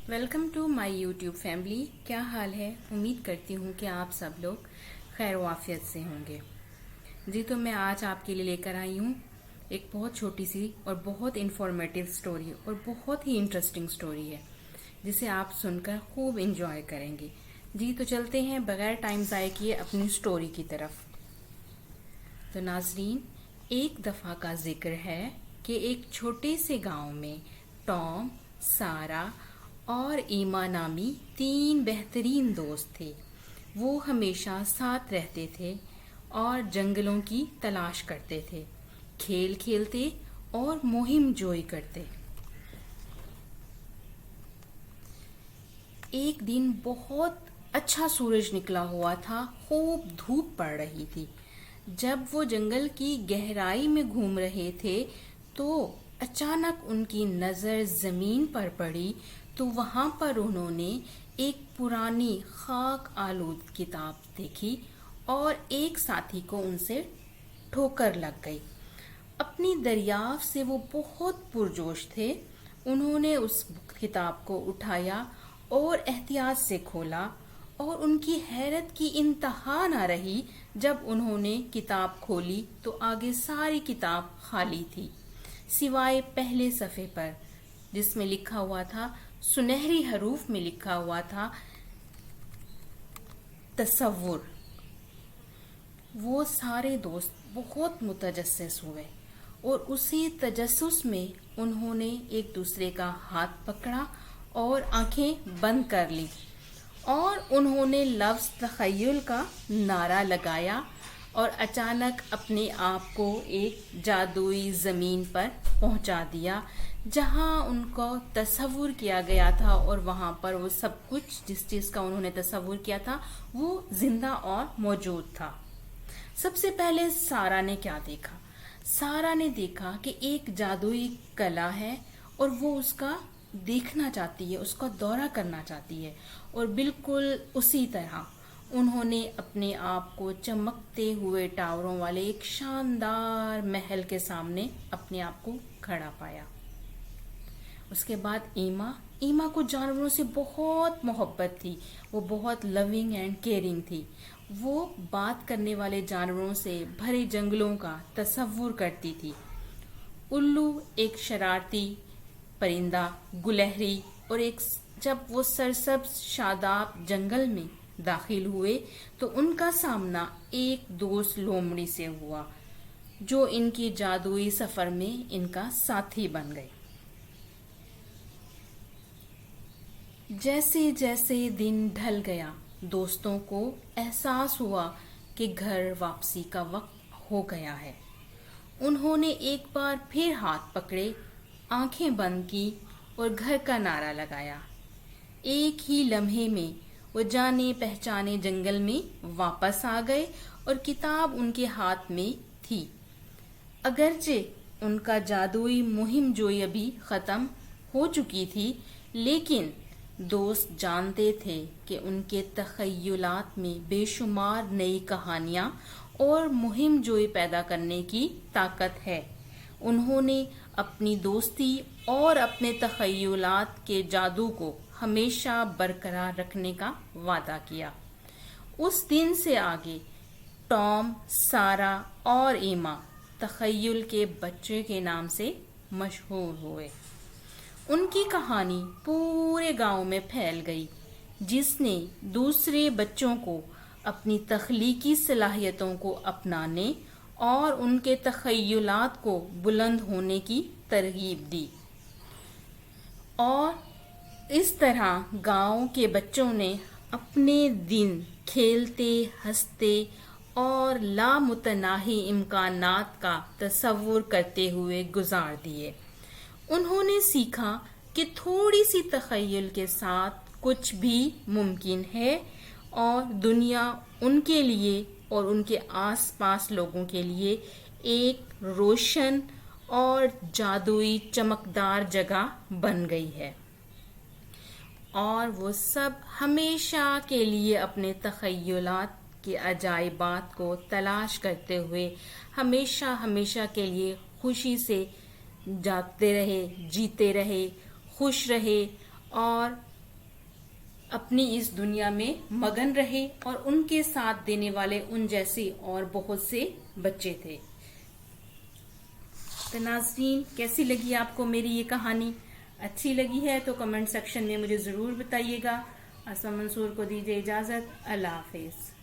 Welcome to my YouTube family. کیا حال ہے؟ امید کرتی ہوں کہ آپ سب لوگ خیر و عافیت سے ہوں گے. جی تو میں آج آپ کے لیے لے کر آئی ہوں ایک بہت چھوٹی سی اور بہت انفارمیٹیو سٹوری اور بہت ہی انٹرسٹنگ سٹوری ہے جسے آپ سن کر خوب انجوائے کریں گے. جی تو چلتے ہیں بغیر ٹائم ضائع کیے اپنی سٹوری کی طرف. تو ناظرین، ایک دفعہ کا ذکر ہے کہ ایک چھوٹے سے گاؤں میں ٹام، سارا اور ایما نامی 3 بہترین دوست تھے. وہ ہمیشہ ساتھ رہتے تھے اور جنگلوں کی تلاش کرتے تھے، کھیل کھیلتے اور مہم جوئی کرتے. ایک دن بہت اچھا سورج نکلا ہوا تھا، خوب دھوپ پڑ رہی تھی. جب وہ جنگل کی گہرائی میں گھوم رہے تھے تو اچانک ان کی نظر زمین پر پڑی تو وہاں پر انہوں نے ایک پرانی خاک آلود کتاب دیکھی اور ایک ساتھی کو ان سے ٹھوکر لگ گئی. اپنی دریافت سے وہ بہت پرجوش تھے. انہوں نے اس کتاب کو اٹھایا اور احتیاط سے کھولا اور ان کی حیرت کی انتہا نہ رہی جب انہوں نے کتاب کھولی تو آگے ساری کتاب خالی تھی سوائے پہلے صفحے پر جس میں لکھا ہوا تھا، سنہری حروف میں لکھا ہوا تھا، تصور. وہ سارے دوست بہت متجسس ہوئے اور اسی تجسس میں انہوں نے ایک دوسرے کا ہاتھ پکڑا اور آنکھیں بند کر لی اور انہوں نے لفظ تخیل کا نعرہ لگایا اور اچانک اپنے آپ کو ایک جادوئی زمین پر پہنچا دیا جہاں ان کو تصور کیا گیا تھا اور وہاں پر وہ سب کچھ جس چیز کا انہوں نے تصور کیا تھا وہ زندہ اور موجود تھا. سب سے پہلے سارا نے کیا دیکھا؟ سارا نے دیکھا کہ ایک جادوئی قلعہ ہے اور وہ اس کا دیکھنا چاہتی ہے، اس کا دورہ کرنا چاہتی ہے. اور بالکل اسی طرح انہوں نے اپنے آپ کو چمکتے ہوئے ٹاوروں والے ایک شاندار محل کے سامنے اپنے آپ کو کھڑا پایا. اس کے بعد ایما کو جانوروں سے بہت محبت تھی. وہ بہت لونگ اینڈ کیئرنگ تھی. وہ بات کرنے والے جانوروں سے بھرے جنگلوں کا تصور کرتی تھی. الو ایک شرارتی پرندہ، گلہری اور جب وہ سرسبز شاداب جنگل میں داخل ہوئے تو ان کا سامنا ایک دوست لومڑی سے ہوا جو ان کی جادوئی سفر میں ان کا ساتھی بن گئی. جیسے جیسے دن ڈھل گیا دوستوں کو احساس ہوا کہ گھر واپسی کا وقت ہو گیا ہے. انہوں نے ایک بار پھر ہاتھ پکڑے، آنکھیں بند کی اور گھر کا نعرہ لگایا. ایک ہی لمحے میں وہ جانے پہچانے جنگل میں واپس آ گئے اور کتاب ان کے ہاتھ میں تھی. اگرچہ ان کا جادوئی مہم جوئی ابھی ختم ہو چکی تھی لیکن دوست جانتے تھے کہ ان کے تخیلات میں بے شمار نئی کہانیاں اور مہم جوئی پیدا کرنے کی طاقت ہے. انہوں نے اپنی دوستی اور اپنے تخیلات کے جادو کو ہمیشہ برقرار رکھنے کا وعدہ کیا. اس دن سے آگے ٹام، سارا اور ایما تخیل کے بچے کے نام سے مشہور ہوئے. ان کی کہانی پورے گاؤں میں پھیل گئی جس نے دوسرے بچوں کو اپنی تخلیقی صلاحیتوں کو اپنانے اور ان کے تخیلات کو بلند ہونے کی ترغیب دی. اور اس طرح گاؤں کے بچوں نے اپنے دن کھیلتے، ہنستے اور لامتناہی امکانات کا تصور کرتے ہوئے گزار دیے. انہوں نے سیکھا کہ تھوڑی سی تخیل کے ساتھ کچھ بھی ممکن ہے اور دنیا ان کے لیے اور ان کے آس پاس لوگوں کے لیے ایک روشن اور جادوئی چمکدار جگہ بن گئی ہے. اور وہ سب ہمیشہ کے لیے اپنے تخیلات کے عجائبات کو تلاش کرتے ہوئے ہمیشہ کے لیے خوشی سے جاگتے رہے، جیتے رہے، خوش رہے اور اپنی اس دنیا میں مگن رہے اور ان کے ساتھ دینے والے ان جیسے اور بہت سے بچے تھے۔ تو ناظرین، کیسی لگی آپ کو میری یہ کہانی؟ اچھی لگی ہے تو کمنٹ سیکشن میں مجھے ضرور بتائیے گا۔ اسما منصور کو دیجیے اجازت، اللہ حافظ۔